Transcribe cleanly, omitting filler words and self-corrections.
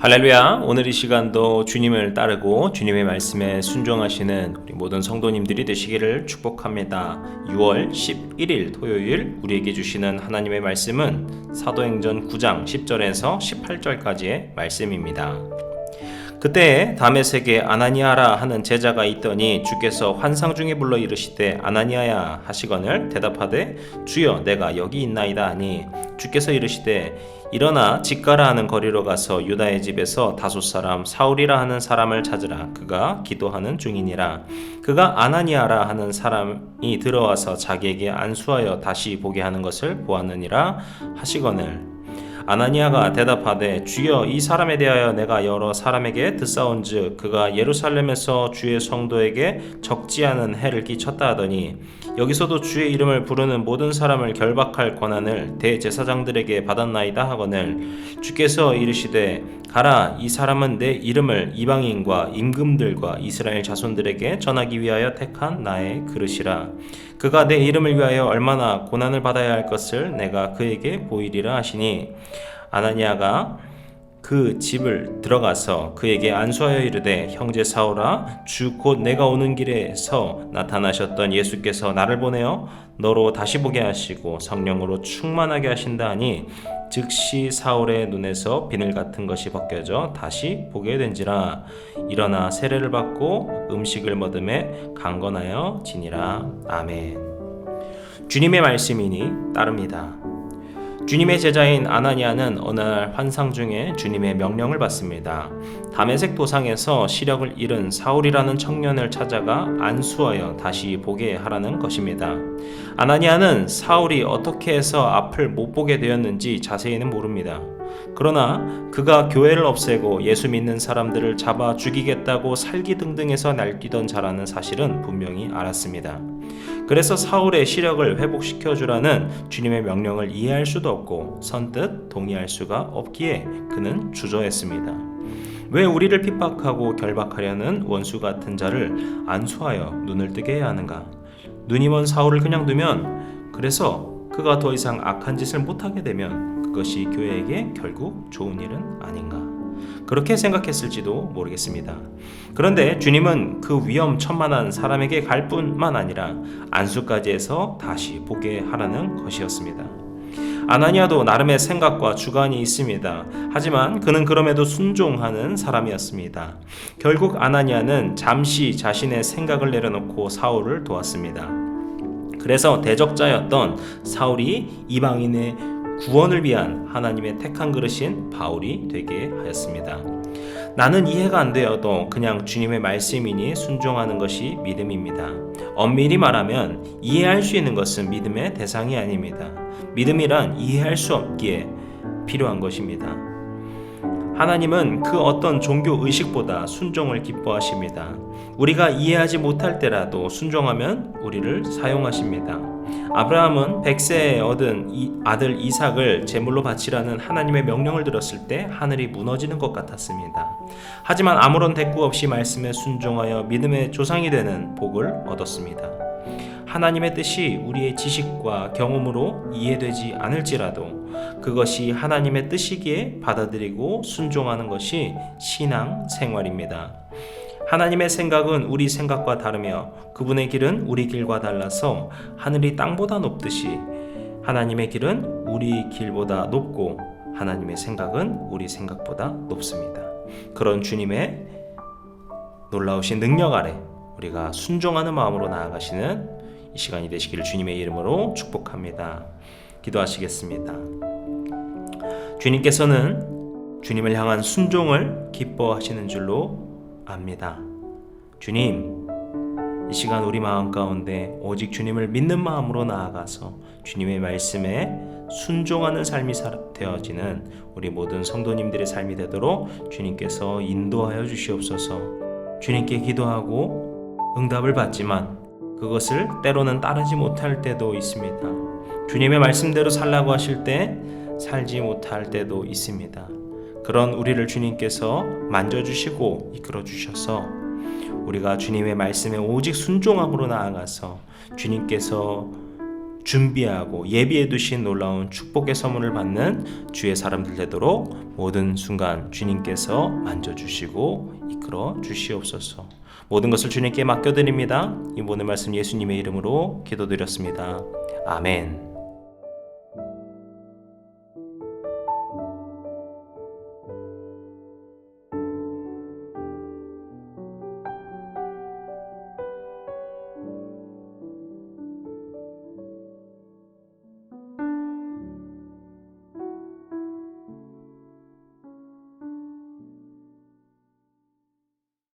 할렐루야. 오늘 이 시간도 주님을 따르고 주님의 말씀에 순종하시는 우리 모든 성도님들이 되시기를 축복합니다. 6월 11일 토요일 우리에게 주시는 하나님의 말씀은 사도행전 9장 10절에서 18절까지의 말씀입니다. 그때 다메섹에 아나니아라 하는 제자가 있더니 주께서 환상 중에 불러 이르시되 아나니아야 하시거늘 대답하되 주여 내가 여기 있나이다 하니 주께서 이르시되 일어나 직가라 하는 거리로 가서 유다의 집에서 다섯 사람 사울이라 하는 사람을 찾으라. 그가 기도하는 중이니라. 그가 아나니아라 하는 사람이 들어와서 자기에게 안수하여 다시 보게 하는 것을 보았느니라 하시거늘 아나니아가 대답하되 주여 이 사람에 대하여 내가 여러 사람에게 듣사온즉 그가 예루살렘에서 주의 성도에게 적지 않은 해를 끼쳤다 하더니 여기서도 주의 이름을 부르는 모든 사람을 결박할 권한을 대제사장들에게 받았나이다 하거늘 주께서 이르시되 가라 이 사람은 내 이름을 이방인과 임금들과 이스라엘 자손들에게 전하기 위하여 택한 나의 그릇이라. 그가 내 이름을 위하여 얼마나 고난을 받아야 할 것을 내가 그에게 보이리라 하시니 아나니아가 그 집을 들어가서 그에게 안수하여 이르되 형제 사울아 주 곧 내가 오는 길에서 나타나셨던 예수께서 나를 보내어 너로 다시 보게 하시고 성령으로 충만하게 하신다 하니 즉시 사울의 눈에서 비늘 같은 것이 벗겨져 다시 보게 된지라. 일어나 세례를 받고 음식을 먹음에 강건하여 지니라. 아멘. 주님의 말씀이니 따릅니다. 주님의 제자인 아나니아는 어느 날 환상 중에 주님의 명령을 받습니다. 다메섹 도상에서 시력을 잃은 사울이라는 청년을 찾아가 안수하여 다시 보게 하라는 것입니다. 아나니아는 사울이 어떻게 해서 앞을 못 보게 되었는지 자세히는 모릅니다. 그러나 그가 교회를 없애고 예수 믿는 사람들을 잡아 죽이겠다고 살기등등해서 날뛰던 자라는 사실은 분명히 알았습니다. 그래서 사울의 시력을 회복시켜 주라는 주님의 명령을 이해할 수도 없고 선뜻 동의할 수가 없기에 그는 주저했습니다. 왜 우리를 핍박하고 결박하려는 원수 같은 자를 안수하여 눈을 뜨게 해야 하는가? 눈이 먼 사울을 그냥 두면 그래서 그가 더 이상 악한 짓을 못하게 되면 그것이 교회에게 결국 좋은 일은 아닌가? 그렇게 생각했을지도 모르겠습니다. 그런데 주님은 그 위험천만한 사람에게 갈 뿐만 아니라 안수까지 해서 다시 보게 하라는 것이었습니다. 아나니아도 나름의 생각과 주관이 있습니다. 하지만 그는 그럼에도 순종하는 사람이었습니다. 결국 아나니아는 잠시 자신의 생각을 내려놓고 사울을 도왔습니다. 그래서 대적자였던 사울이 이방인의 구원을 위한 하나님의 택한 그릇인 바울이 되게 하였습니다. 나는 이해가 안 되어도 그냥 주님의 말씀이니 순종하는 것이 믿음입니다. 엄밀히 말하면 이해할 수 있는 것은 믿음의 대상이 아닙니다. 믿음이란 이해할 수 없기에 필요한 것입니다. 하나님은 그 어떤 종교 의식보다 순종을 기뻐하십니다. 우리가 이해하지 못할 때라도 순종하면 우리를 사용하십니다. 아브라함은 100세에 얻은 아들 이삭을 제물로 바치라는 하나님의 명령을 들었을 때 하늘이 무너지는 것 같았습니다. 하지만 아무런 대꾸 없이 말씀에 순종하여 믿음의 조상이 되는 복을 얻었습니다. 하나님의 뜻이 우리의 지식과 경험으로 이해되지 않을지라도 그것이 하나님의 뜻이기에 받아들이고 순종하는 것이 신앙 생활입니다. 하나님의 생각은 우리 생각과 다르며 그분의 길은 우리 길과 달라서 하늘이 땅보다 높듯이 하나님의 길은 우리 길보다 높고 하나님의 생각은 우리 생각보다 높습니다. 그런 주님의 놀라우신 능력 아래 우리가 순종하는 마음으로 나아가시는 이 시간이 되시기를 주님의 이름으로 축복합니다. 기도하시겠습니다. 주님께서는 주님을 향한 순종을 기뻐하시는 줄로 압니다. 주님, 이 시간 우리 마음 가운데 오직 주님을 믿는 마음으로 나아가서 주님의 말씀에 순종하는 삶이 되어지는 우리 모든 성도님들의 삶이 되도록 주님께서 인도하여 주시옵소서. 주님께 기도하고 응답을 받지만 그것을 때로는 따르지 못할 때도 있습니다. 주님의 말씀대로 살라고 하실 때 살지 못할 때도 있습니다. 그런 우리를 주님께서 만져주시고 이끌어주셔서 우리가 주님의 말씀에 오직 순종함으로 나아가서 주님께서 준비하고 예비해 두신 놀라운 축복의 선물을 받는 주의 사람들 되도록 모든 순간 주님께서 만져주시고 이끌어 주시옵소서. 모든 것을 주님께 맡겨드립니다. 이 모든 말씀 예수님의 이름으로 기도드렸습니다. 아멘.